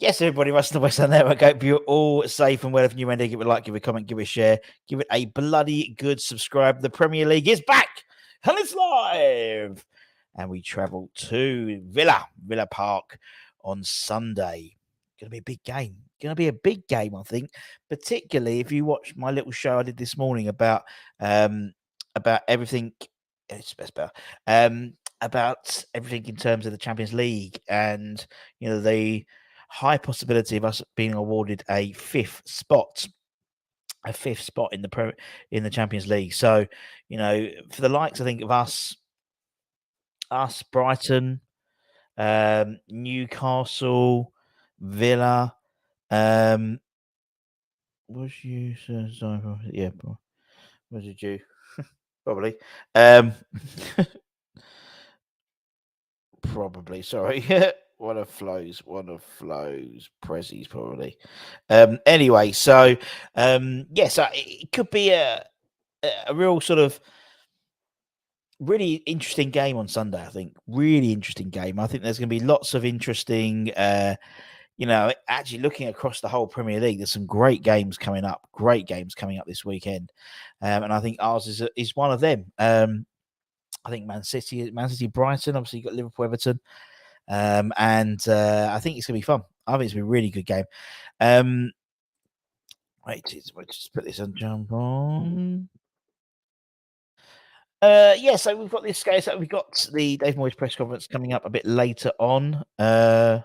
Yes, everybody, Russ the West End Network. I hope you're all safe and well. If you're new, give it a like, give it a comment, give it a share, give it a bloody good subscribe. The Premier League is back and it's live. And we travel to Villa Park on Sunday. Going to be a big game. Going to be a big game, I think, particularly if you watch my little show I did this morning about everything. It's best about everything in terms of the Champions League and the high possibility of us being awarded a fifth spot in the Champions League. So, for the likes, I think of us, Brighton, Newcastle, Villa, was you? Yeah, was it you? Probably. Probably. Sorry. One of Flo's, Prezzi's probably. Anyway, so yes, it could be a real sort of really interesting game on Sunday. I think really interesting game. I think there's going to be lots of interesting. Actually looking across the whole Premier League, there's some great games coming up. Great games coming up this weekend, and I think ours is one of them. I think Man City, Brighton. Obviously, you've got Liverpool, Everton. And I think it's going to be fun. I think it's going to be a really good game. Wait, let's just put this on jump on. So we've got this guy. So we've got the Dave Moyes press conference coming up a bit later on. It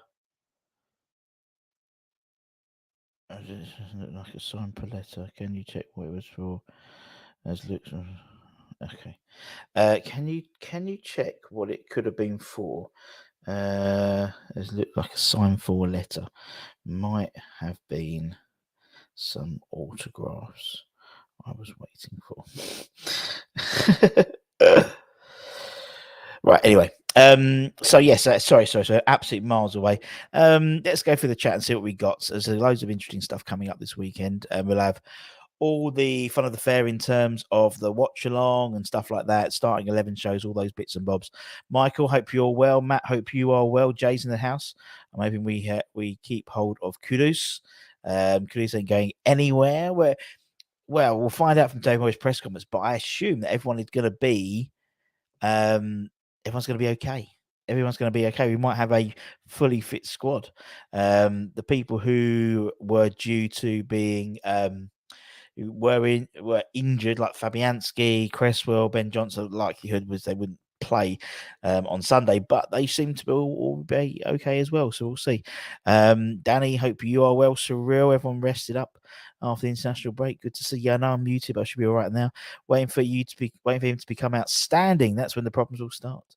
doesn't look like a sample letter. Can you check what it was for? As looks okay. Can you check what it could have been for? It looked like a sign for letter. Might have been some autographs I was waiting for. Right, anyway. So yes, sorry, absolute miles away. Let's go through the chat and see what we got. So there's loads of interesting stuff coming up this weekend, and we'll have all the fun of the fair in terms of the watch along and stuff like that. Starting 11 shows, all those bits and bobs. Michael, hope you're well. Matt, hope you are well. Jay's in the house. I'm hoping we keep hold of Kudus. Kudus ain't going anywhere. Well, we'll find out from Dave Moyes' press conference, but I assume that everyone is going to be everyone's going to be okay. Everyone's going to be okay. We might have a fully fit squad. The people who were due to being who were injured, like Fabianski, Cresswell, Ben Johnson, likelihood was they wouldn't play on Sunday, but they seem to all be okay as well. So we'll see. Danny, hope you are well. Surreal, everyone rested up after the international break. Good to see you. I know I'm muted, but I should be all right now. Waiting for him to become outstanding. That's when the problems will start.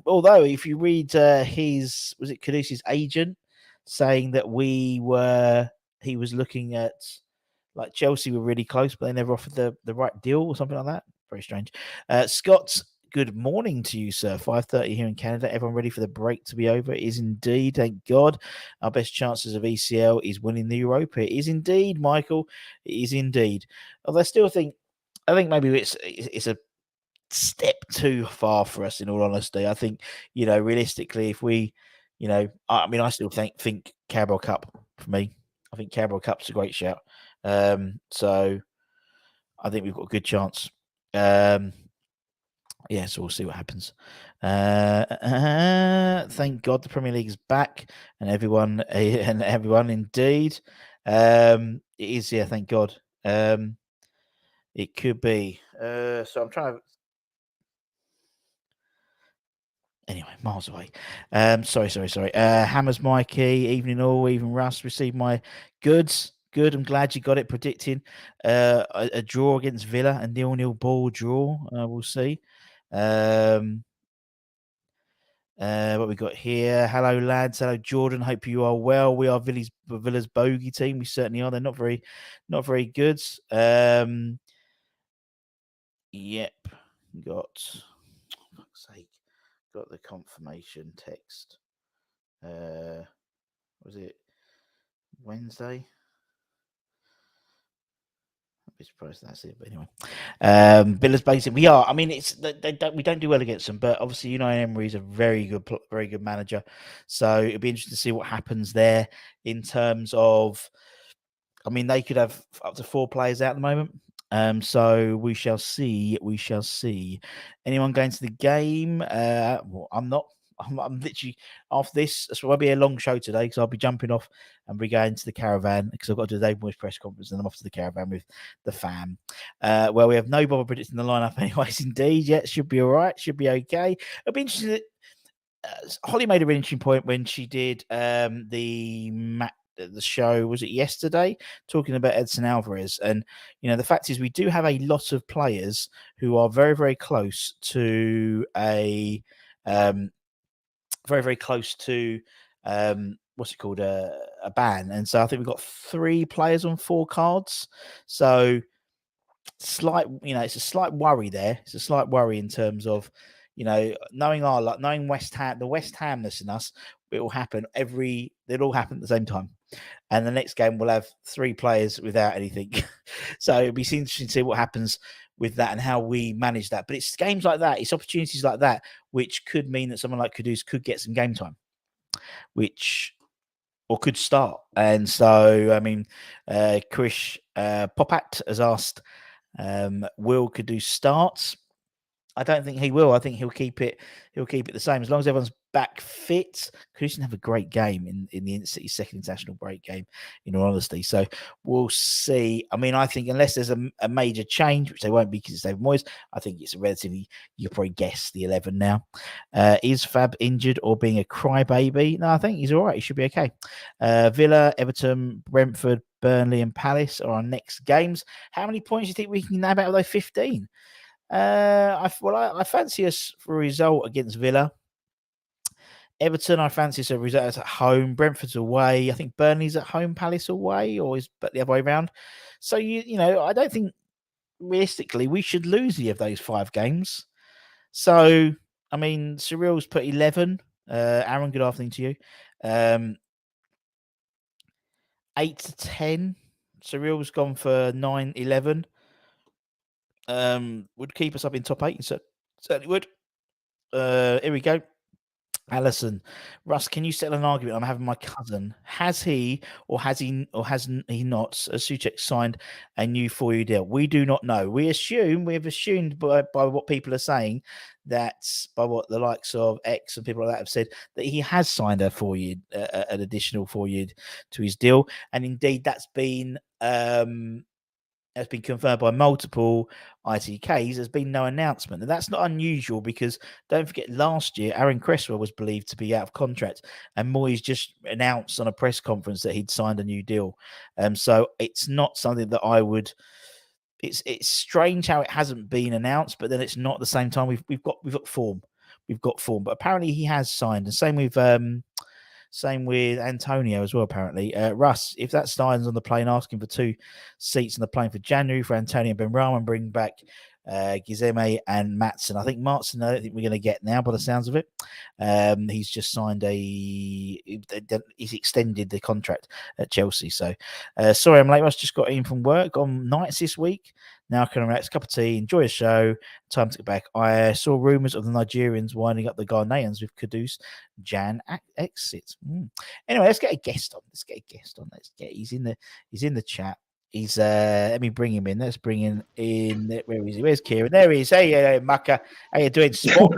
Although, if you read Kudus's agent saying that he was looking at. Like Chelsea were really close, but they never offered the right deal or something like that. Very strange. Scott, good morning to you, sir. 5:30 here in Canada. Everyone ready for the break to be over? It is indeed. Thank God. Our best chances of ECL is winning the Europa. It is indeed, Michael. It is indeed. Although I think maybe it's a step too far for us, in all honesty. I think, realistically, if we, I still think Carabao Cup for me. I think Carabao Cup's a great shout. So I think we've got a good chance. So we'll see what happens. Thank God the Premier League is back and everyone indeed. It is, yeah, thank God. It could be. So I'm trying to. Anyway, miles away. Sorry. Hammers Mikey, evening all, even Russ received my goods. Good. I'm glad you got it. Predicting a draw against Villa, a 0-0 ball draw. We'll see. What we got here? Hello, lads. Hello, Jordan. Hope you are well. We are Villa's bogey team. We certainly are. They're not very good. Yep. Got, for fuck's sake, got the confirmation text. Was it Wednesday? I'd be surprised that's it, but anyway. Villa's basic. We are. I mean, we don't do well against them, but obviously Unai Emery is a very good manager. So it'd be interesting to see what happens there in terms of. I mean, they could have up to 4 players out at the moment. So we shall see. Anyone going to the game? Well, I'm not. I'm literally after this. So it'll be a long show today because I'll be jumping off and be going to the caravan because I've got to do the Dave Moyes press conference and I'm off to the caravan with the fam. Well, we have no bother predicting the lineup, anyways. Indeed, yeah, should be all right. Should be okay. It'll be interesting. Holly made a really interesting point when she did the show, was it yesterday, talking about Edson Alvarez. And the fact is we do have a lot of players who are very, very close to a very close to what's it called, a ban. And so I think we've got 3 players on 4 cards. So slight, it's a slight worry there. It's a slight worry in terms of knowing West Ham, the West Hamness in us. It will happen they'll all happen at the same time. And the next game we'll have 3 players without anything. So it'll be interesting to see what happens with that and how we manage that. But it's games like that, it's opportunities like that, which could mean that someone like Kudus could get some game time, or could start. And so, I mean, Krish Popat has asked, will Kudus start? I don't think he will. I think he'll keep it the same as long as everyone's back fit. Kudus didn't have a great game in the City's second international break game, in all honesty. So we'll see. I mean, I think unless there's a major change, which they won't be because it's David Moyes, I think it's a relatively, you'll probably guess the 11 now. Is Fab injured or being a crybaby? No, I think he's all right. He should be okay. Villa, Everton, Brentford, Burnley and Palace are our next games. How many points do you think we can nab out of those 15? I fancy us for a result against Villa. Everton, I fancy us a result at home. Brentford's away. I think Burnley's at home. Palace away, or is but the other way around. So I don't think realistically we should lose any of those 5 games. So I mean, Cyril's put 11. Aaron, good afternoon to you. 8 to 10. Cyril's gone for 9, 11. Would keep us up in top 8. Certainly would. Here we go. Alison, Russ, can you settle an argument I'm having with my cousin? Has he or hasn't he not, as Suchek, signed a new 4-year deal? We do not know. We have assumed by what people are saying, that by what the likes of X and people like that have said, that he has signed an additional 4-year to his deal. And indeed, that's been has been confirmed by multiple ITKs. There's been no announcement. And that's not unusual because don't forget last year, Aaron Cresswell was believed to be out of contract and Moyes just announced on a press conference that he'd signed a new deal. So it's not something that I would... It's strange how it hasn't been announced, but then it's not at the same time. We've got form. But apparently he has signed. And same with Antonio as well, apparently. Russ, if that Stein's on the plane asking for 2 seats on the plane for January for Antonio Benrahma and bring back Gizeme and Matson. I think Matson, I don't think we're going to get now by the sounds of it. He's just signed he's extended the contract at Chelsea. So sorry I'm late. Russ just got in from work on nights this week. Now I can relax, cup of tea, enjoy a show. Time to get back. I saw rumours of the Nigerians winding up the Ghanaians with Kudus Jan exit. Anyway, let's get a guest on. He's in the chat. He's let me bring him in. Let's bring him in. Where is he? Where's Kieran? There he is. Hey, Maka. How you doing, Spot?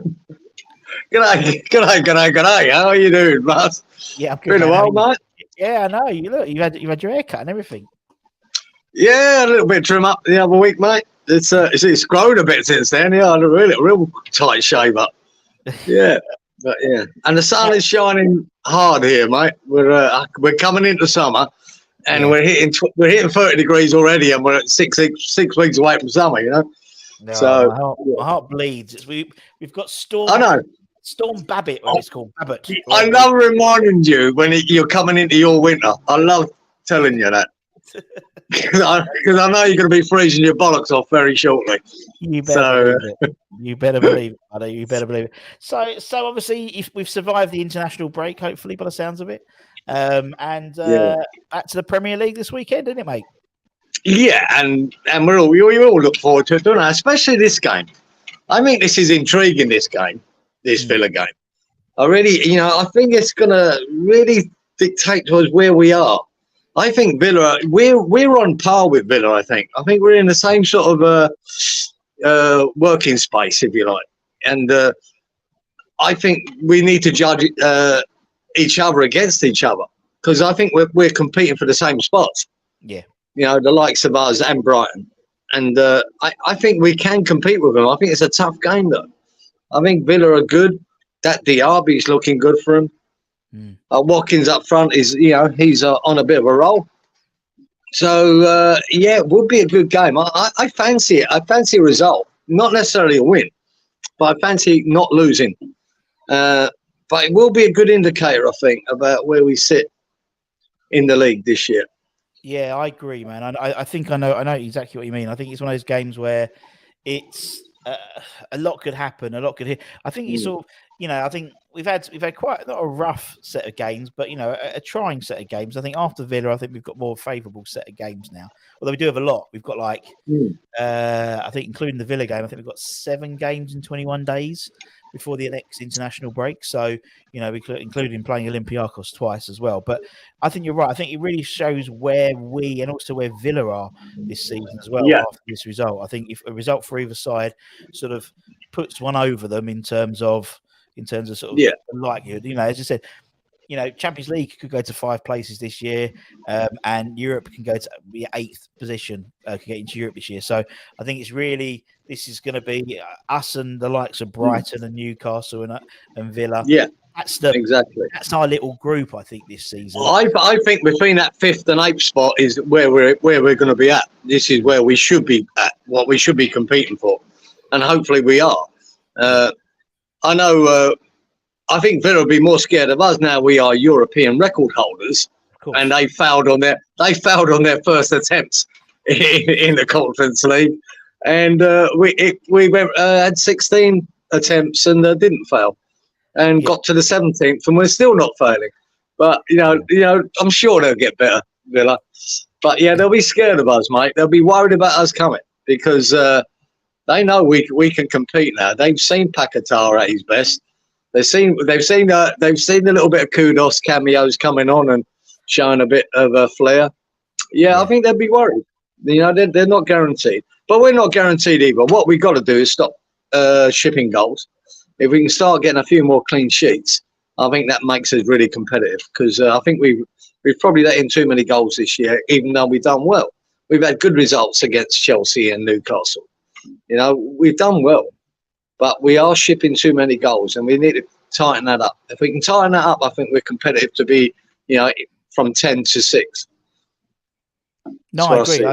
G'day. How are you doing, Russ? Yeah, I'm good. Been a while, mate. Yeah, I know. You've had your haircut and everything. Yeah, a little bit trim up the other week, mate. It's grown a bit since then. Yeah, a real tight shave up. Yeah, but yeah, and the sun is shining hard here, mate. We're coming into summer, and we're hitting 30 degrees already, and we're at six weeks away from summer. No, so my heart bleeds. We've got storm. I know. Storm Babbitt, whatever it's called. Babbitt. I love reminding you when you're coming into your winter. I love telling you that. Because I know you're going to be freezing your bollocks off very shortly. You better believe it. You better believe it. I know you better believe it. So obviously, if we've survived the international break, hopefully, by the sounds of it, back to the Premier League this weekend, isn't it, mate? Yeah, and we all look forward to it, don't we? Especially this game. I think this is intriguing. This game, this Villa game. I really, I think it's going to really dictate to us where we are. I think Villa, we're on par with Villa. I think we're in the same sort of working space, if you like, and I think we need to judge each other against each other because I think we're competing for the same spots. Yeah, the likes of us and Brighton, and I think we can compete with them. I think it's a tough game though. I think Villa are good. That Diaby's looking good for him. Watkins up front is, he's on a bit of a roll. So, it would be a good game. I fancy it. I fancy a result. Not necessarily a win, but I fancy not losing. But it will be a good indicator, I think, about where we sit in the league this year. Yeah, I agree, man. I think I know exactly what you mean. I think it's one of those games where it's a lot could happen, a lot could hit. I think you sort of, I think we've had quite not a rough set of games, but a trying set of games. I think after Villa, I think we've got more favourable set of games now. Although we do have a lot. We've got I think including the Villa game, I think we've got 7 games in 21 days before the next international break. So, including playing Olympiacos twice as well. But I think you're right. I think it really shows where we and also where Villa are this season as well after this result. I think if a result for either side sort of puts one over them in terms of sort of likelihood, as I said, Champions League could go to 5 places this year, and Europe can go to the 8th position, can get into Europe this year. So I think this is going to be us and the likes of Brighton and Newcastle and Villa. Yeah, that's our little group. I think this season. I think between that 5th and 8th spot is where we're going to be at. This is where we should be at, what we should be competing for, and hopefully we are. I know. I think Villa will be more scared of us now. We are European record holders, and they failed on their first attempts in the Conference League, and we had 16 attempts and didn't fail, and got to the 17th, and we're still not failing. But I'm sure they'll get better, Villa. But they'll be scared of us, mate. They'll be worried about us coming because they know we can compete now. They've seen Paquetá at his best. They've seen a little bit of kudos cameos coming on and showing a bit of a flair. I think they'd be worried. They're not guaranteed, but we're not guaranteed either. What we've got to do is stop shipping goals. If we can start getting a few more clean sheets, I think that makes us really competitive. Because I think we've probably let in too many goals this year, even though we've done well. We've had good results against Chelsea and Newcastle. We've done well. But we are shipping too many goals, and we need to tighten that up. If we can tighten that up, I think we're competitive to be, from 10 to 6. No, I agree.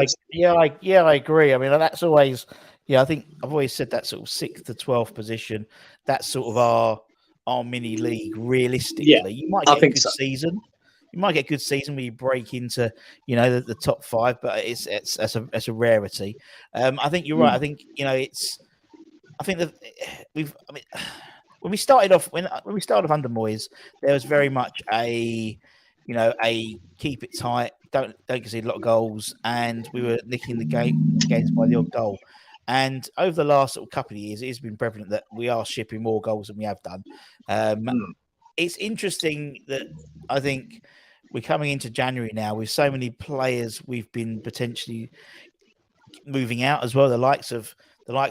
I agree. I mean, that's always, I think I've always said that sort of 6th to 12th position. That's sort of our mini league. Realistically, you might get a good season. You might get a good season where you break into, the top 5, but it's a rarity. I think you're right. I think I think that when we started off under Moyes, there was very much a keep it tight, don't concede a lot of goals, and we were nicking the games by the odd goal. And over the last couple of years, it has been prevalent that we are shipping more goals than we have done. It's interesting that I think we're coming into January now with so many players we've been potentially moving out as well. The likes of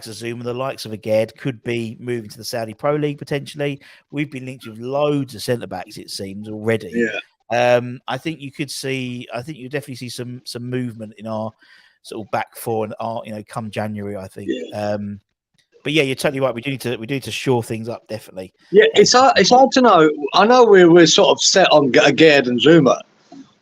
Zuma, the likes of Aged could be moving to the Saudi Pro League potentially. We've been linked with loads of centre backs, it seems, already. I think you definitely see some movement in our sort of back four and our come January. I think. But you're totally right. We do need to shore things up, definitely. Yeah, it's hard to know. I know we're sort of set on Aged and Zuma,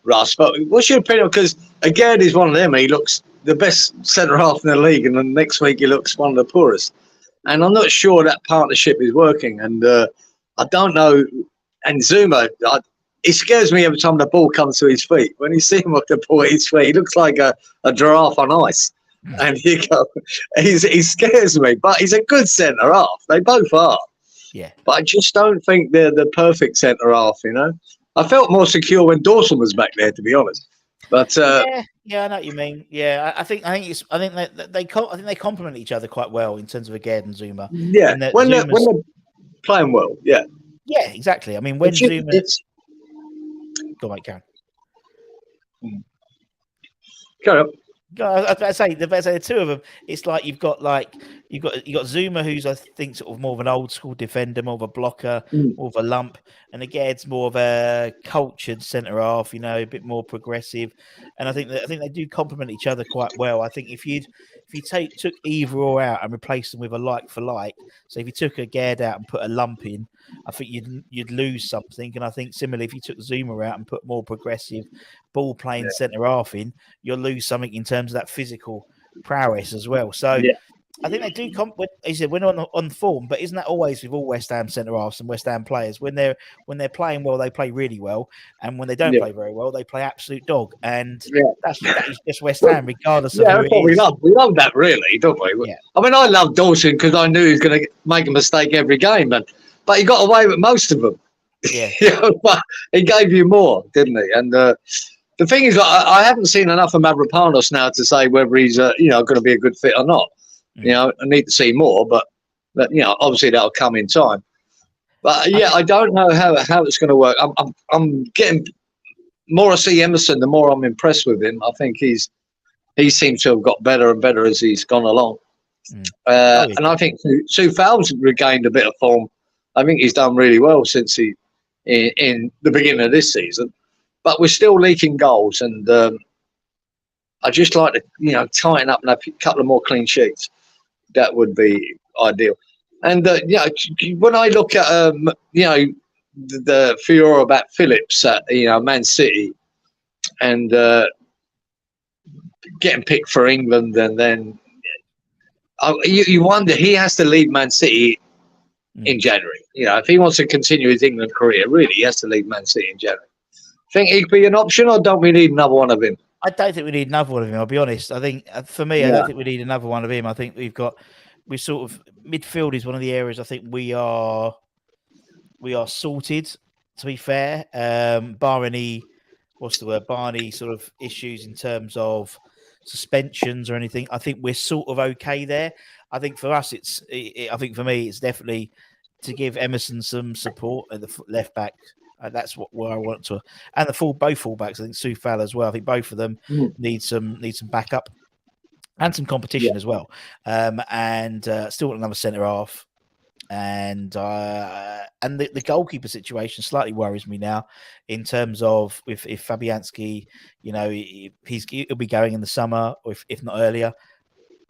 Russ. But what's your opinion? Because Aged is one of them. He looks the best centre half in the league, and then next week he looks one of the poorest. And I'm not sure that partnership is working. And I don't know. And Zuma, it scares me every time the ball comes to his feet. When you see him with the ball at his feet, he looks like a giraffe on ice. And he scares me. But he's a good centre half. They both are. Yeah. But I just don't think they're the perfect centre half. I felt more secure when Dawson was back there, to be honest. But yeah, I know what you mean. Yeah, I think they complement each other quite well in terms of Aged and Zuma. Yeah, when they're playing well, yeah. Yeah, exactly. I mean, when Zuma... Go on, Kieran. Carry on. I was about to say the two of them. It's like you've got Zuma, who's I think sort of more of an old school defender, more of a blocker, more of a lump, and Aged's more of a cultured centre half. A bit more progressive, and I think they do complement each other quite well. I think if you took either or out and replaced them with a like for like, so if you took Aged out and put a lump in, I think you'd lose something. And I think similarly, if you took Zuma out and put more progressive ball playing centre half in, you'll lose something in terms of that physical prowess as well. So I think they do he said when on form, but isn't that always with all West Ham centre halves and West Ham players? When they're playing well, they play really well, and when they don't play very well, they play absolute dog. And that is just West Ham, regardless of who that's what it is. We love that, really, don't we? Yeah. I mean, I love Dawson because I knew he was going to make a mistake every game, but he got away with most of them. Yeah, but he gave you more, didn't he? And the thing is, I haven't seen enough of Mavropanos now to say whether he's going to be a good fit or not. I need to see more, but obviously that'll come in time. But I don't know how it's going to work. I'm getting more I see Emerson, the more I'm impressed with him. I think he seems to have got better and better as he's gone along. And I think Soufal's regained a bit of form. I think he's done really well since in the beginning of this season. But we're still leaking goals, and I just like to tighten up and have a couple of more clean sheets. That would be ideal. And when I look at the furore about Phillips at Man City and getting picked for England, and then you wonder, he has to leave Man City in January. If he wants to continue his England career, really, he has to leave Man City in January. Think he'd be an option, or don't we need another one of him? I don't think we need another one of him. I'll be honest. I think for me, I don't think we need another one of him. I think we sort of midfield is one of the areas I think we are sorted. To be fair, bar any sort of issues in terms of suspensions or anything. I think we're sort of okay there. I think for us, I think for me, it's definitely to give Emerson some support at the left back. That's where I want to, and both fullbacks. I think Soufal as well. I think both of them need some backup and some competition as well. And still want another centre half, and the goalkeeper situation slightly worries me now in terms of if Fabianski, he'll be going in the summer, or if not earlier.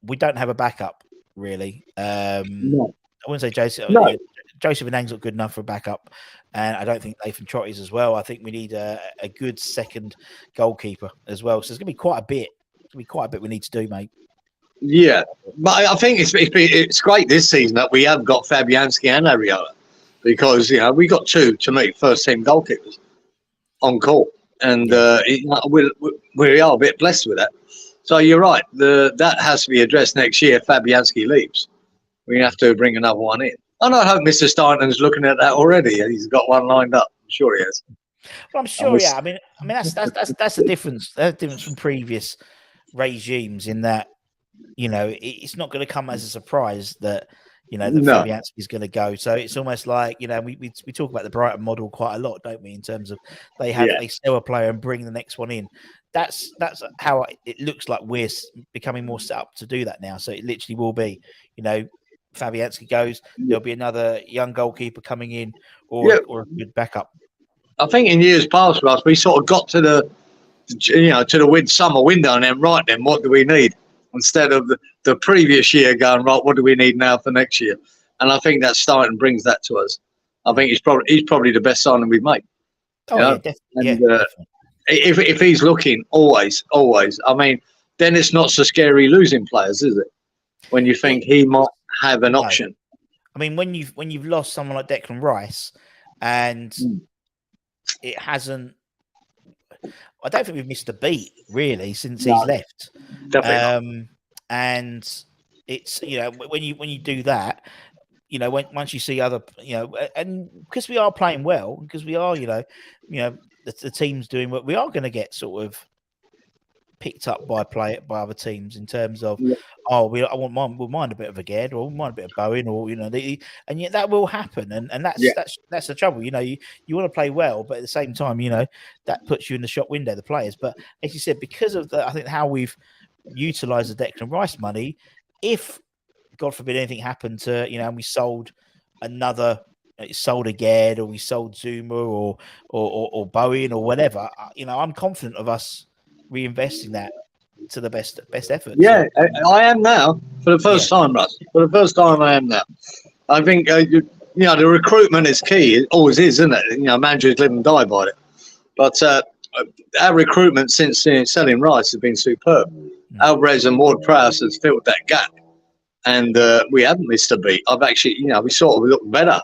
We don't have a backup really. No. I wouldn't say Joseph. No. Joseph Anang's not good enough for a backup, and I don't think Nathan Trott is as well. I think we need a good second goalkeeper as well. So there's going to be quite a bit. We need to do, mate. Yeah, but I think it's great this season that we have got Fabianski and Ariola, because we got two, to me, first team goalkeepers on call, and we are a bit blessed with that. So you're right. That has to be addressed next year. If Fabianski leaves, we have to bring another one in. And I hope Mr. Steynton's looking at that already. He's got one lined up. I'm sure he has. Well, I'm sure. I mean, that's the difference. That's the difference from previous regimes in that, it's not going to come as a surprise that that Fabianski is going to go. So it's almost like we talk about the Brighton model quite a lot, don't we? In terms of they sell a player and bring the next one in. That's how it looks like we're becoming more set up to do that now. So it literally will be, Fabianski goes, there'll be another young goalkeeper coming in, or a good backup. I think in years past, Russ, we sort of got to the summer window and then what do we need, instead of the previous year going right, what do we need now for next year? And I think that Steynton brings that to us. I think he's probably the best signing we've made. Definitely. If he's looking always, I mean, then it's not so scary losing players, is it? When you think he might have an option. I mean, when you've lost someone like Declan Rice, and it hasn't. I don't think we've missed a beat really since he's left. Definitely not. And it's when you do that, once you see other, and because we are playing well, because we are, the team's doing what we are going to get sort of picked up by other teams in terms of, we'll mind a bit of a Ged, or we'll mind a bit of Bowen, or and yet that will happen, and that's the trouble. You want to play well, but at the same time, that puts you in the shop window, the players. But as you said, because of I think how we've utilised the Declan Rice money, if God forbid anything happened to and we sold a Ged, or we sold Zuma or Bowen or whatever, I'm confident of us reinvesting that to the best effort. Yeah, so. I am now for the first time, Russ. For the first time, I am now. I think the recruitment is key. It always is, isn't it? Managers live and die by it. But our recruitment since selling Rice has been superb. Alvarez and Ward-Prowse has filled that gap, and we haven't missed a beat. I've actually, we sort of look better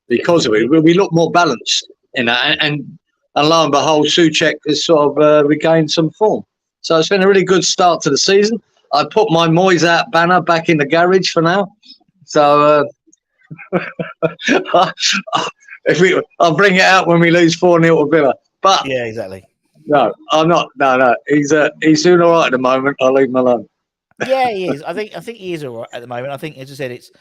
because of it. We look more balanced, and lo and behold, Souček has sort of regained some form. So it's been a really good start to the season. I put my Moyes out banner back in the garage for now. So I'll bring it out when we lose 4-0 to Villa. But yeah, exactly. No, I'm not. No. He's doing all right at the moment. I'll leave him alone. Yeah, he is. I think he is all right at the moment. I think, as I said, it's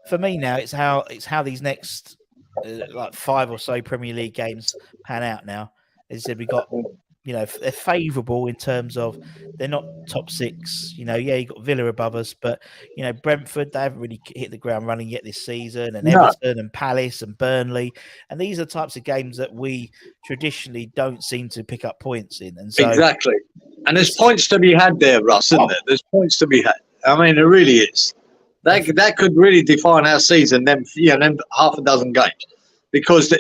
for me now. It's how these next like 5 or so Premier League games pan out now. As I said, we got they're favourable in terms of they're not top 6. You got Villa above us, but Brentford, they haven't really hit the ground running yet this season, and Everton and Palace and Burnley, and these are types of games that we traditionally don't seem to pick up points in. And so exactly, and there's points to be had there, Russ, isn't there? There's points to be had. I mean, there really is. That could really define our season. Them half a dozen games, because.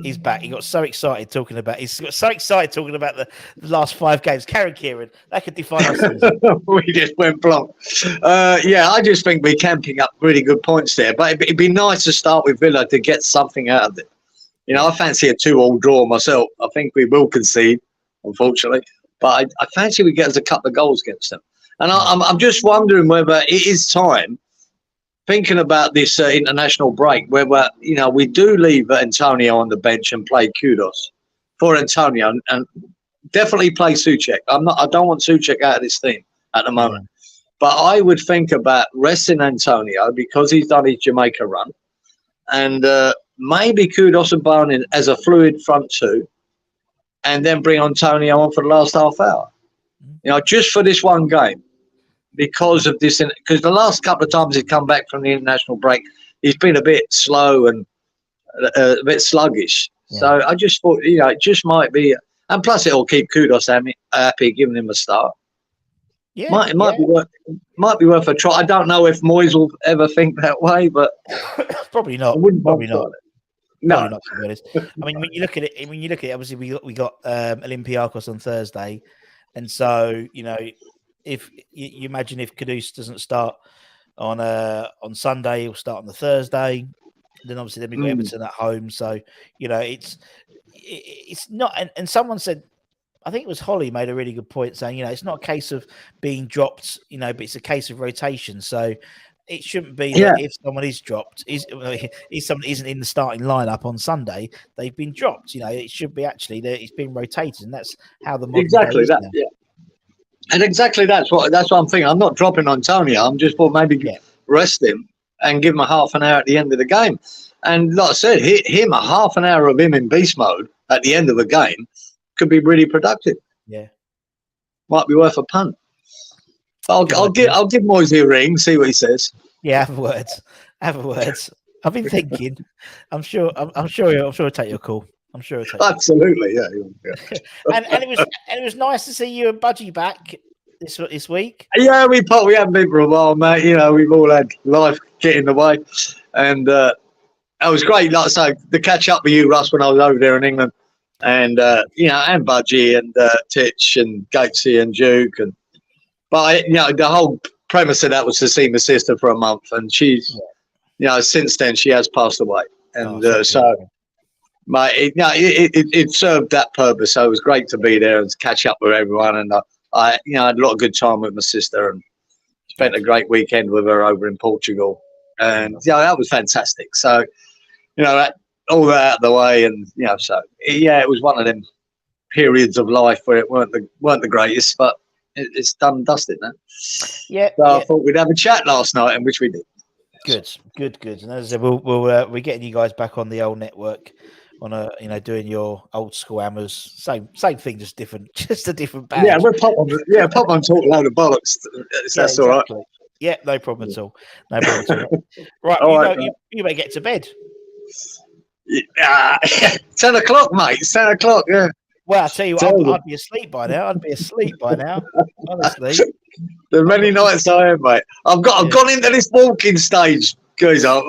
He's back. He got so excited talking about. The last 5 games. Kieran, that could define our season. We just went blank. I just think we're camping up really good points there. But it'd be nice to start with Villa to get something out of it. I fancy a 2-2 draw myself. I think we will concede, unfortunately. But I fancy we get us a couple of goals against them. And I'm just wondering whether it is time. Thinking about this international break, where we do leave Antonio on the bench and play Kudos for Antonio, and definitely play Souček. I don't want Souček out of this team at the moment, but I would think about resting Antonio because he's done his Jamaica run, and maybe Kudos and Bowen as a fluid front 2, and then bring Antonio on for the last half hour. Just for this one game. Because of this, because the last couple of times he's come back from the international break, he's been a bit slow and a bit sluggish. Yeah. So I just thought, it just might be, and plus it'll keep Kudos happy, giving him a start. Yeah, it might be worth a try. I don't know if Moyes will ever think that way, but probably not. Probably not. No, not, to be honest. I mean, when you look at it, obviously we got Olympiacos on Thursday, and so if you imagine if Kudus doesn't start on Sunday, he'll start on the Thursday. Then obviously we've got Everton at home, so it's not. And someone said, I think it was Holly made a really good point, saying it's not a case of being dropped, but it's a case of rotation. So it shouldn't be that if someone is dropped, if someone isn't in the starting lineup on Sunday, they've been dropped. It should be actually that it's been rotated, and that's how the exactly that. Now. Yeah. And exactly that's what I'm thinking. I'm not dropping Antonio. I'm just rest him and give him a half an hour at the end of the game. And like I said, him a half an hour of him in beast mode at the end of a game could be really productive. Yeah, might be worth a punt. I'll give Moisey a ring, see what he says. Yeah, have a word. I've been thinking. I'm sure he'll take your call. I'm sure it'll take absolutely, yeah. and it was nice to see you and Budgie back this week. Yeah, we haven't been for a while, mate. We've all had life get in the way, and it was great. Like I say, to catch up with you, Russ, when I was over there in England, and and Budgie and Titch and Gatesy and Duke, but the whole premise of that was to see my sister for a month, and she's, since then she has passed away, and mate, it served that purpose. So it was great to be there and to catch up with everyone, and I had a lot of good time with my sister, and spent a great weekend with her over in Portugal, and that was fantastic. So that all that out of the way, and it was one of them periods of life where it weren't the greatest, but it's done and dusted now. Yeah. So I thought we'd have a chat last night, and which we did. Good. And as I said, we're getting you guys back on the old network, on doing your old school hammers. Same thing, just different, just a different badge. Yeah, we'll pop on talk a load of bollocks. That's all right. Yeah, no problem at all. Right, you may get to bed. 10 o'clock, mate. 10 o'clock, yeah. Well, I tell you what, I'd be asleep by now. Honestly. There's many nights I am, mate. I've gone into this walking stage, guys. I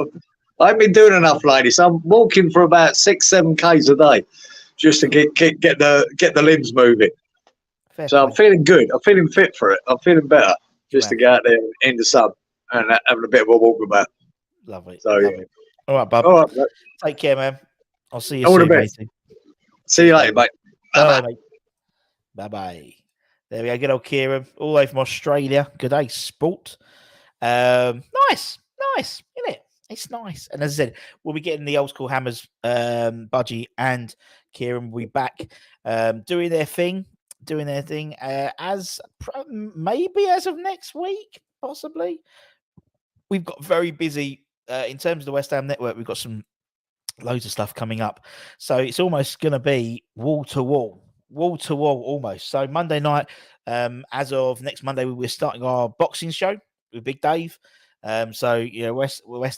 haven't been doing enough, ladies. So I'm walking for about 6-7 Ks a day, just to get the limbs moving. So I'm feeling good. I'm feeling fit for it. I'm feeling better just to get out there in the sun and having a bit of a walk about. Lovely. So lovely. All right, bub. All right, mate. Take care, man. I'll see you All soon, the best. matey. See you later, mate. Bye, mate. Bye. There we go. Good old Kieran, all the way from Australia. Good day, sport. Nice, isn't it? It's nice. And as I said, we'll be getting the old school hammers. Budgie and Kieran will be back doing their thing. As of next week, possibly. We've got very busy in terms of the West Ham network. We've got some loads of stuff coming up, so it's almost going to be wall to wall almost. So Monday night, as of next Monday, we're starting our boxing show with Big Dave. West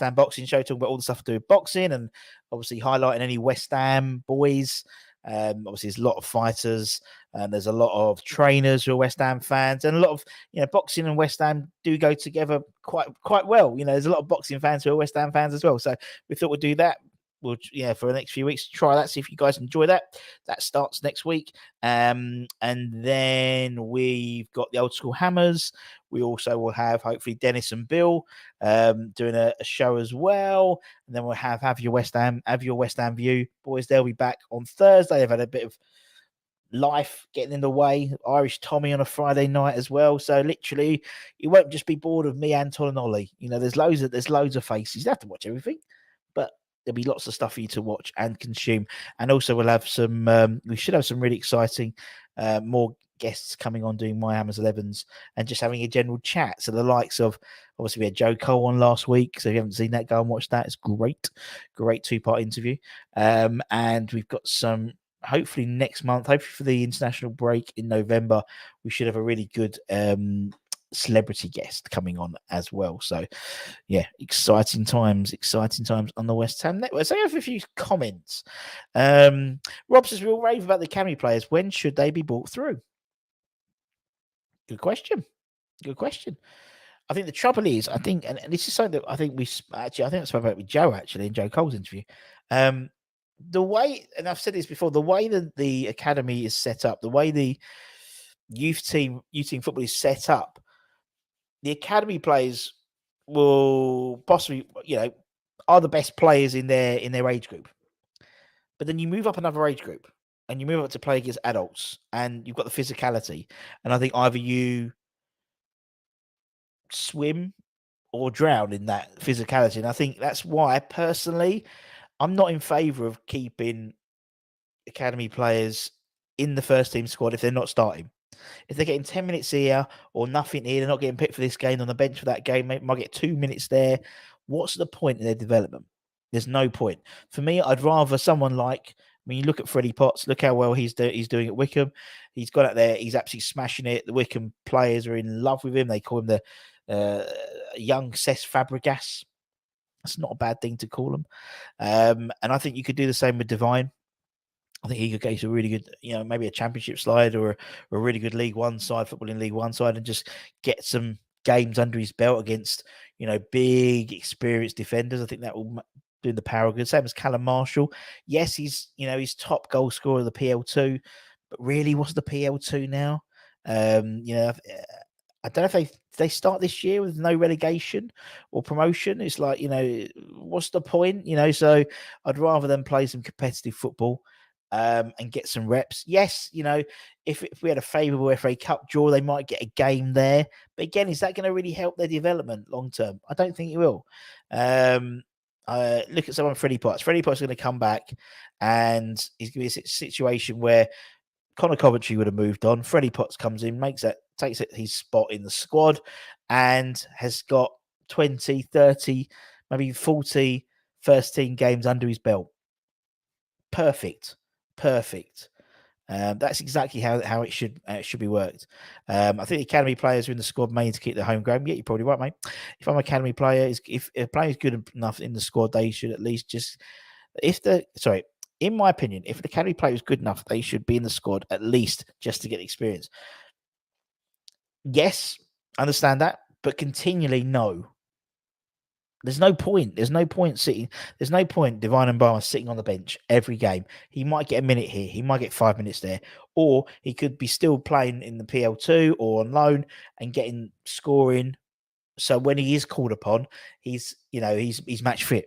Ham boxing show, talking about all the stuff to do with boxing, and obviously highlighting any West Ham boys. Obviously, there's a lot of fighters, and there's a lot of trainers who are West Ham fans, and a lot of boxing and West Ham do go together quite well. There's a lot of boxing fans who are West Ham fans as well. So we thought we'd do that. We'll for the next few weeks try that, see if you guys enjoy that. That starts next week, and then we've got the old school hammers. We also will have hopefully Dennis and Bill doing a show as well, and then we'll have your West Ham view boys. They'll be back on Thursday. They've had a bit of life getting in the way. Irish Tommy on a Friday night as well. So literally, you won't just be bored of me, Anton, and Ollie. There's loads of faces. You don't have to watch everything, but there'll be lots of stuff for you to watch and consume. And also we'll have we should have some really exciting more guests coming on doing My Hammers 11s and just having a general chat. So the likes of, obviously we had Joe Cole on last week. So if you haven't seen that, go and watch that. It's great 2-part interview. And we've got some, hopefully next month, hopefully for the international break in November, we should have a really good celebrity guest coming on as well. So yeah, exciting times on the West Ham network. So I have a few comments. Rob says, we all rave about the academy players. When should they be brought through? Good question. I think the trouble is, and this is something that I think I spoke about with Joe actually in Joe Cole's interview. The way, and I've said this before, the way that the academy is set up, the way the youth team football is set up, the academy players will possibly, are the best players in their age group. But then you move up another age group and you move up to play against adults and you've got the physicality. And I think either you swim or drown in that physicality. And I think that's why, personally, I'm not in favour of keeping academy players in the first team squad if they're not starting. If they're getting 10 minutes here or nothing here, they're not getting picked for this game, on the bench for that game, might get 2 minutes there. What's the point in their development? There's no point. For me, I'd rather someone like, you look at Freddie Potts, look how well he's doing at Wickham. He's got out there, he's absolutely smashing it. The Wickham players are in love with him. They call him the young Cesc Fabregas. That's not a bad thing to call him. And I think you could do the same with Divine. I think he could get a really good, maybe a championship side or a really good League One side, football in League One side, and just get some games under his belt against, big experienced defenders. I think that will do the power good. Same as Callum Marshall. Yes, he's top goal scorer of the PL2, but really, what's the PL2 now? I don't know if they start this year with no relegation or promotion. It's like, what's the point? So I'd rather them play some competitive football and get some reps. Yes, if we had a favourable FA Cup draw, they might get a game there. But again, is that going to really help their development long term? I don't think it will. Look at someone, Freddie Potts. Freddie Potts is going to come back, and he's going to be a situation where Connor Coventry would have moved on. Freddie Potts comes in, takes his spot in the squad, and has got 20, 30, maybe 40 first team games under his belt. Perfect. That's exactly how it should be worked. I think the academy players are in the squad mainly to keep their homegrown. Yeah, you're probably right, mate. If I'm an academy player, if a player is good enough in the squad, they should at least in my opinion, if the academy player is good enough, they should be in the squad at least just to get experience. Yes, understand that, but continually no. There's no point. There's no point Divine Mbama sitting on the bench every game. He might get a minute here. He might get 5 minutes there. Or he could be still playing in the PL2 or on loan and getting scoring. So when he is called upon, he's match fit.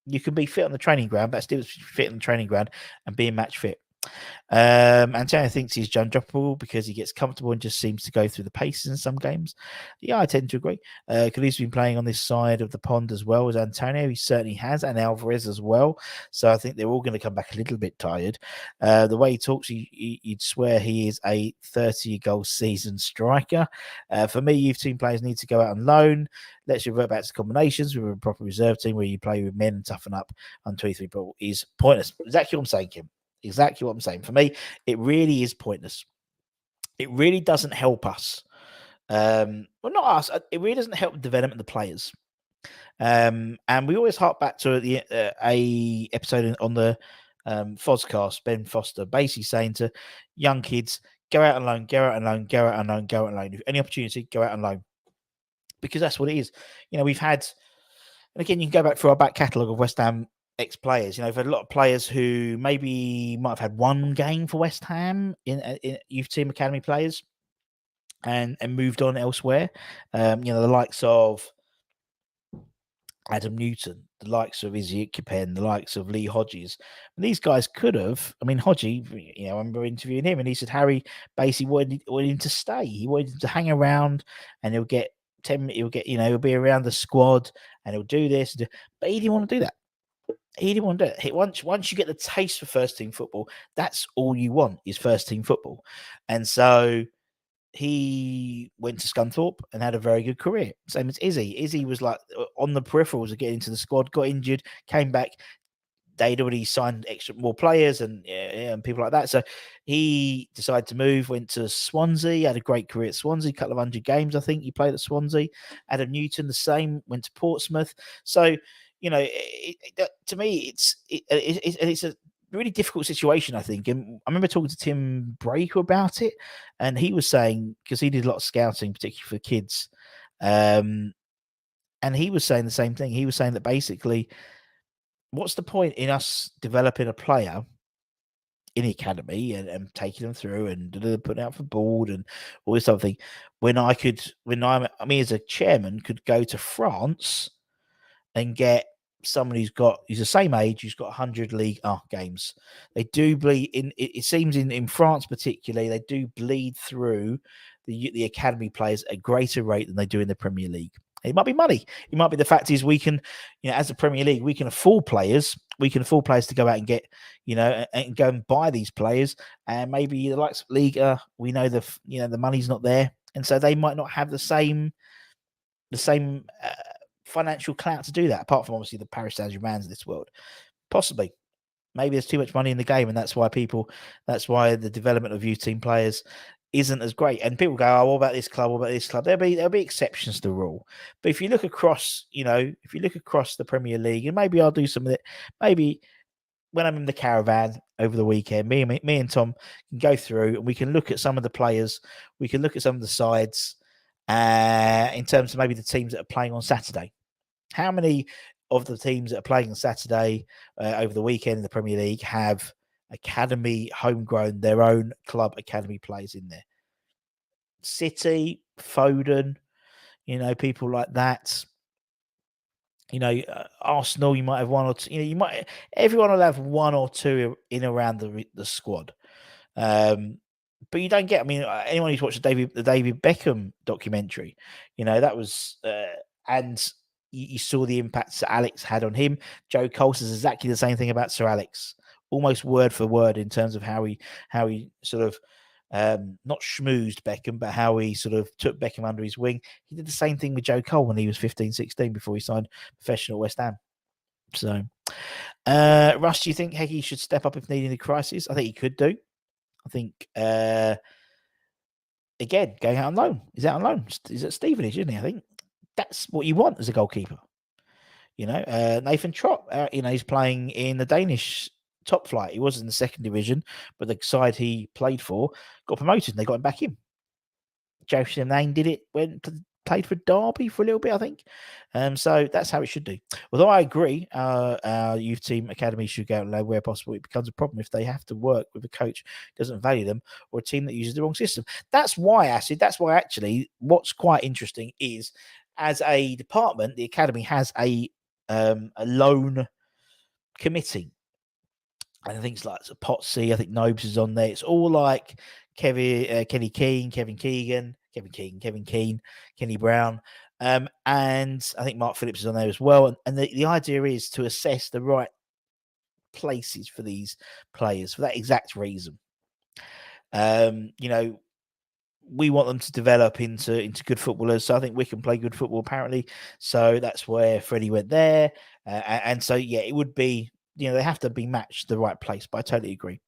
You can be fit on the training ground, but still fit on the training ground and being match fit. Antonio thinks he's undroppable because he gets comfortable and just seems to go through the paces in some games. Yeah, I tend to agree. Khalid's been playing on this side of the pond as well as Antonio. He certainly has, and Alvarez as well. So I think they're all going to come back a little bit tired. The way he talks, you'd swear he is a 30-goal season striker. For me, youth team players need to go out on loan. Let's revert back to combinations with a proper reserve team where you play with men and toughen up on 23 ball is pointless. Exactly what I'm saying, Kim. Exactly what I'm saying. For me, it really is pointless. It really doesn't help us. Well, not us. It really doesn't help the development of the players. And we always hark back to the a episode on the Fozcast, Ben Foster, basically saying to young kids, go out on loan, go out on loan, go out on loan, go out on loan. If any opportunity, go out on loan. Because that's what it is. We've had, and again, you can go back through our back catalogue of West Ham ex-players. We've had a lot of players who maybe might have had one game for West Ham in youth team academy players and moved on elsewhere. The likes of Adam Newton, the likes of Izzy Ikipen, the likes of Lee Hodges. And these guys could have, Hodgie, I remember interviewing him and he said Harry basically wanted him to stay. He wanted him to hang around and he'll be around the squad and he'll do this. But he didn't want to do that. He didn't want to do it. Once you get the taste for first team football, that's all you want is first team football. And so he went to Scunthorpe and had a very good career. Same as Izzy. Izzy was like on the peripherals of getting into the squad, got injured, came back. They'd already signed more players and people like that. So he decided to move, went to Swansea, had a great career at Swansea, a couple of 100 games, I think he played at Swansea. Adam Newton, the same, went to Portsmouth. So, to me, it's a really difficult situation, I think. And I remember talking to Tim Breaker about it, and he was saying, because he did a lot of scouting, particularly for kids, and he was saying the same thing. He was saying that basically, what's the point in us developing a player in the academy and taking them through and putting out for board and all this other thing when as a chairman could go to France and get someone who's the same age, who's got 100 League games. They do bleed in. It seems in France particularly, they do bleed through the academy players at a greater rate than they do in the Premier League. It might be money. It might be the fact is we can, as a Premier League, we can afford players. We can afford players to go out and get, and go and buy these players. And maybe the likes of Liga, we know the money's not there, and so they might not have the same financial clout to do that, apart from obviously the Paris Saint-Germains of this world. Possibly. Maybe there's too much money in the game, and that's why the development of youth team players isn't as great. And people go, oh, what about this club? What about this club? There'll be exceptions to the rule. But if you look across, the Premier League, and maybe I'll do some of it, maybe when I'm in the caravan over the weekend, me and Tom can go through and we can look at some of the players, we can look at some of the sides, in terms of maybe the teams that are playing on Saturday. How many of the teams that are playing on Saturday over the weekend in the Premier League have academy, homegrown, their own club academy players in there? City, Foden, people like that. Arsenal, you might have one or two. Everyone will have one or two in around the squad. But you don't get. I mean, anyone who's watched the David Beckham documentary, that was, and you saw the impacts that Alex had on him. Joe Cole says exactly the same thing about Sir Alex, almost word for word in terms of how he sort of not schmoozed Beckham, but how he sort of took Beckham under his wing. He did the same thing with Joe Cole when he was 15, 16 before he signed professional West Ham. So, Russ, do you think Heggie should step up if needed in a crisis? I think he could do. I think, again, going out on loan. He's out on loan. He's at Stevenage, isn't he? I think that's what you want as a goalkeeper. Nathan Trott, he's playing in the Danish top flight. He was in the second division, but the side he played for got promoted and they got him back in. Joseph Lane did it, played for Derby for a little bit, I think. So that's how it should do. Although I agree, our youth team academy should go out low where possible. It becomes a problem if they have to work with a coach who doesn't value them or a team that uses the wrong system. That's why actually what's quite interesting is, as a department, the academy has a loan committee. And I think it's like Potsy, I think Nobes is on there. It's all like Kenny Keane, Kevin Keegan, Kenny Brown. And I think Mark Phillips is on there as well. And the idea is to assess the right places for these players for that exact reason. We want them to develop into good footballers. So I think we can play good football, apparently. So that's where Freddie went there. And so, yeah, it would be, they have to be matched the right place, but I totally agree.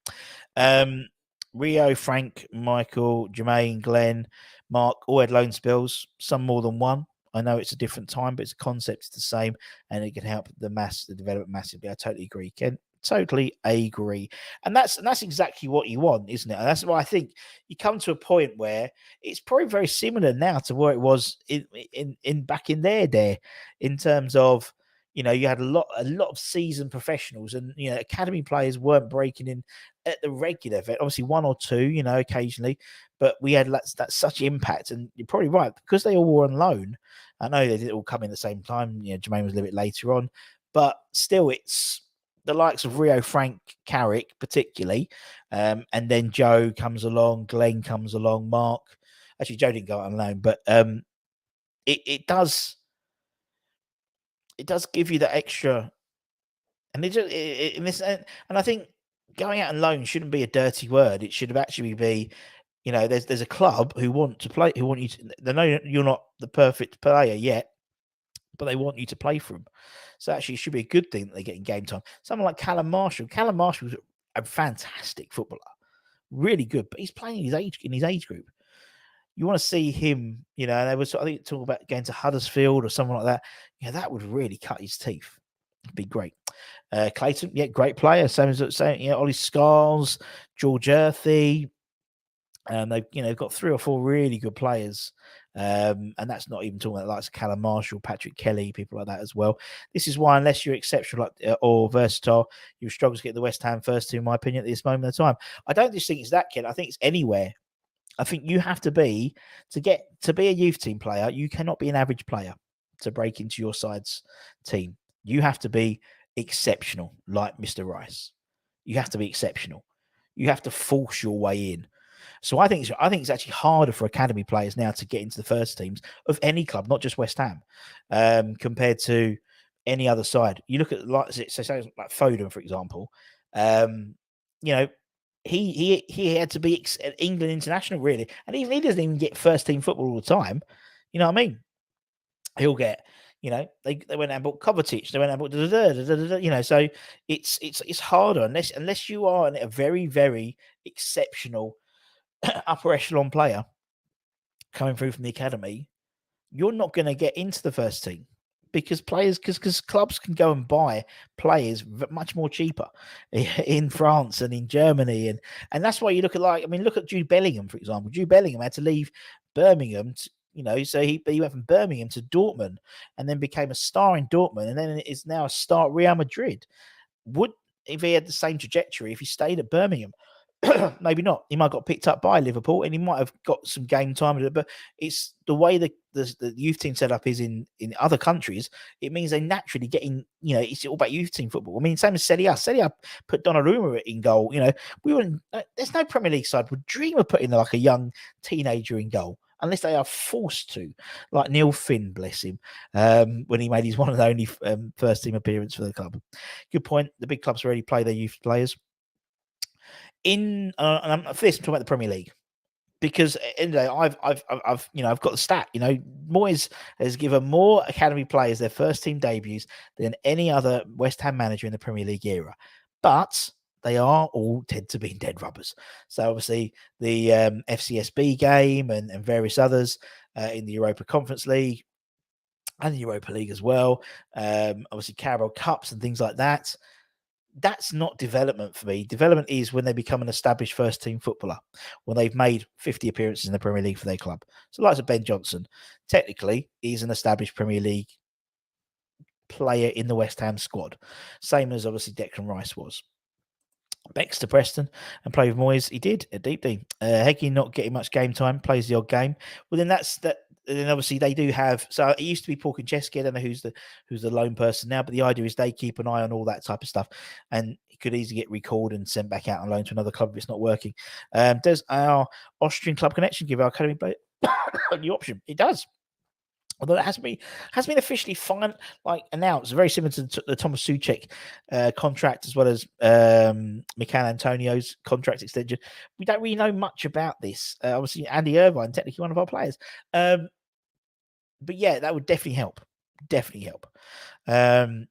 Rio, Frank, Michael, Jermaine, Glenn, Mark, all had loan spells, some more than one. I know it's a different time, but it's a concept, it's the same, and it can help the development massively. I totally agree, Ken. Totally agree. And that's exactly what you want, isn't it? And that's why I think you come to a point where it's probably very similar now to where it was in back in their day, in terms of, you had a lot of seasoned professionals, and academy players weren't breaking in at the regular event. Obviously, one or two, occasionally, but we had that such impact. And you're probably right, because they all were on loan. I know they didn't all come in the same time. Jermaine was a little bit later on, but still, it's the likes of Rio, Frank, Carrick, particularly, and then Joe comes along, Glenn comes along, Mark. Actually, Joe didn't go out on loan, but it does give you that extra, and and I think going out on loan shouldn't be a dirty word. It should actually be, there's a club who want you to. They know you're not the perfect player yet, but they want you to play for them. So actually, it should be a good thing that they get in game time. Someone like Callum Marshall. Callum Marshall was a fantastic footballer, really good, but he's playing in his age group. You want to see him, they was, I think, talking about going to Huddersfield or someone like that. Yeah, that would really cut his teeth. It'd be great. Clayton, yeah, great player. Same as Ollie Scars, George Earthy. They've got 3 or 4 really good players. And that's not even talking about the likes of Callum Marshall, Patrick Kelly, people like that as well. This is why, unless you're exceptional or versatile, you struggle to get the West Ham first team, in my opinion, at this moment of time. I don't just think it's that, Ken. I think it's anywhere. I think you have to be, to be a youth team player, you cannot be an average player to break into your side's team. You have to be exceptional, like Mr. Rice. You have to be exceptional. You have to force your way in. So I think it's actually harder for academy players now to get into the first teams of any club, not just West Ham, compared to any other side. You look at like Foden, for example. He had to be England international, really, and even he doesn't even get first team football all the time. You know what I mean? He'll get. They went and bought Kovacic. They went and bought So it's harder unless you are a very, very exceptional upper echelon player coming through from the academy. You're not going to get into the first team because clubs can go and buy players much more cheaper in France and in Germany, and that's why you look at look at Jude Bellingham, for example. Jude Bellingham had to leave Birmingham. So he went from Birmingham to Dortmund and then became a star in Dortmund, and then is now a star at Real Madrid. Would, if he had the same trajectory, if he stayed at Birmingham, maybe not. He might have got picked up by Liverpool, and he might have got some game time. But it's the way the youth team setup is in other countries. It means they naturally get in. It's all about youth team football. I mean, same as Serie A. Serie A put Donnarumma in goal. We wouldn't. There's no Premier League side would dream of putting like a young teenager in goal unless they are forced to, like Neil Finn, bless him, when he made his one and only first team appearance for the club. Good point. The big clubs already play their youth players. And I'm talking about the Premier League, because in the day, I've got the stat. Moyes has given more academy players their first team debuts than any other West Ham manager in the Premier League era, but they are all tend to be dead rubbers. So obviously the FCSB game and various others in the Europa Conference League and the Europa League as well. Obviously Carabao Cups and things like that. That's not development for me. Development is when they become an established first team footballer, when they've made 50 appearances in the Premier League for their club. So, like Ben Johnson, technically, he's an established Premier League player in the West Ham squad, same as obviously Declan Rice was. Bex to Preston and play with Moyes. He did a deep D. Heggie not getting much game time, plays the odd game. Well, then that's that. And then obviously they do have. So it used to be Pork and Chesky. I don't know who's the lone person now, but the idea is they keep an eye on all that type of stuff, and it could easily get recalled and sent back out on loan to another club if it's not working. Does our Austrian club connection give our academy player the option? It does. Although it hasn't been officially announced, very similar to the Thomas Souček contract, as well as Mikel Antonio's contract extension. We don't really know much about this. Obviously, Andy Irvine, technically one of our players. But yeah, that would definitely help. Definitely help. And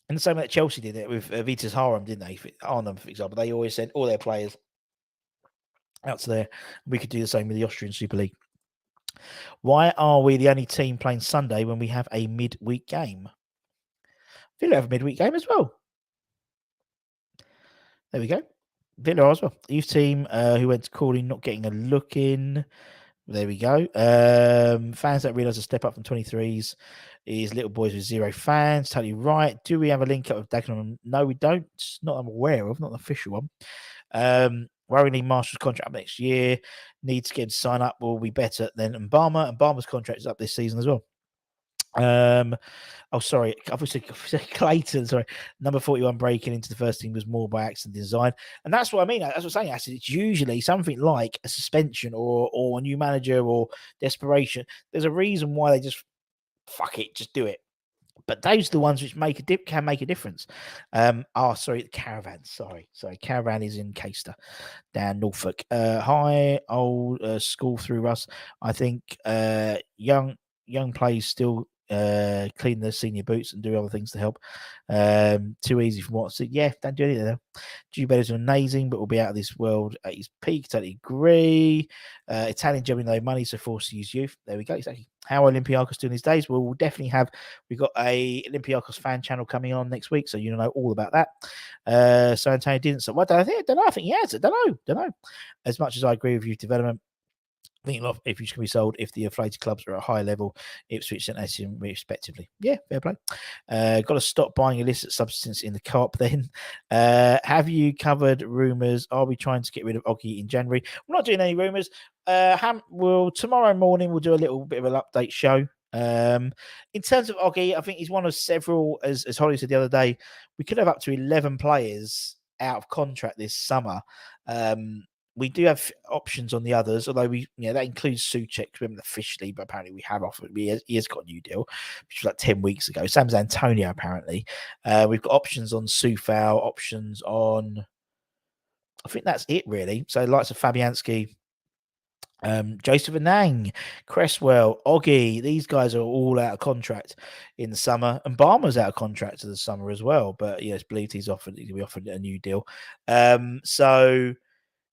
the same way that Chelsea did it with Vitas Haram, didn't they? Arnhem, for example, they always sent all their players out to there. We could do the same with the Austrian Super League. Why are we the only team playing Sunday when we have a midweek game? Villa have a midweek game as well. There we go. Villa as well. Youth team who went to calling, not getting a look in. There we go. Fans that realise a step up from 23s is little boys with 0 fans. Totally right. Do we have a link up with Dagenham? No, we don't. Not I'm aware of. Not an official one. Worryingly, Marshall's contract up next year. Needs to get him to sign up. Will be better than Mbama. And Mbama's contract is up this season as well. Sorry. I said Clayton. Sorry. Number 41 breaking into the first team was more by accident than design. And that's what I mean. That's what I'm saying. Acid. It's usually something like a suspension or a new manager or desperation. There's a reason why they just fuck it, just do it. But those are the ones which can make a difference. Sorry, the Caravan. Sorry, Caravan is in Caister, down Norfolk. Hi, old school through us. I think young players still clean their senior boots and do other things to help. Too easy from what? So yeah, don't do anything. Jubetta's amazing, but will be out of this world at his peak. Totally agree. Italian job with no money, so forced to use youth. There we go. Exactly. How are Olympiacos doing these days? Well, we'll definitely have. We've got a Olympiacos fan channel coming on next week, so you'll know all about that. So Antonio didn't. So what? I don't know. I think he has. I don't know. As much as I agree with youth development, I think a lot of if you can be sold if the affiliated clubs are at a high level, Ipswich and Essendon respectively. Yeah, fair play. Got to stop buying illicit substance in the co-op then. Have you covered rumours? Are we trying to get rid of Oggy in January? We're not doing any rumours. Tomorrow morning we'll do a little bit of an update show. In terms of Oggy, I think he's one of several, as Holly said the other day, we could have up to 11 players out of contract this summer. We do have options on the others, although that includes Souček. We haven't officially, but apparently we have offered. He has got a new deal, which was like 10 weeks ago. Sam's Antonio, apparently. We've got options on Sufal, options on. I think that's it, really. So, likes of Fabianski, Joseph Anang, Cresswell, Oggy, these guys are all out of contract in the summer, and Barmer's out of contract in the summer as well. But yes, believed he's offered a new deal.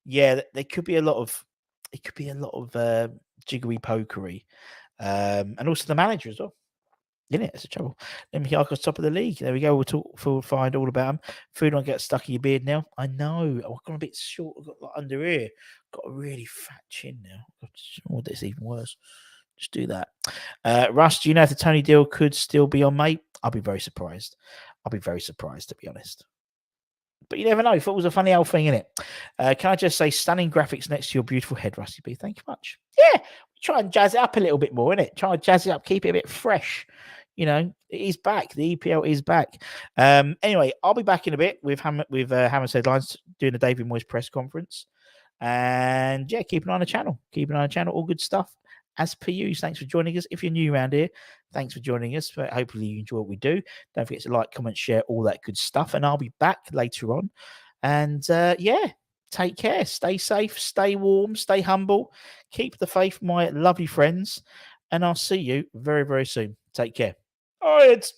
Yeah, there could be a lot of jiggery pokery, and also the manager as well. Isn't it? It's a trouble. Olympiacos top of the league. There we go. We'll find all about them. Food won't get stuck in your beard now. I know. I've got a bit short. I've got under here. Got a really fat chin now. Oh, that's even worse. Just do that. Russ, do you know if the Tony deal could still be on, mate? I'll be very surprised. To be honest. But you never know. Football's a funny old thing, isn't it? Can I just say, stunning graphics next to your beautiful head, Rusty B. Thank you much. Yeah, try and jazz it up a little bit more, innit? Try and jazz it up, keep it a bit fresh. You know, it is back. The EPL is back. Anyway, I'll be back in a bit with Hammer's Headlines doing the David Moyes press conference. And yeah, keep an eye on the channel. Keep an eye on the channel. All good stuff. As per usual, thanks for joining us. If you're new around here, thanks for joining us. Hopefully you enjoy what we do. Don't forget to like, comment, share, all that good stuff. And I'll be back later on. And yeah, take care. Stay safe. Stay warm. Stay humble. Keep the faith, my lovely friends. And I'll see you very, very soon. Take care. All right.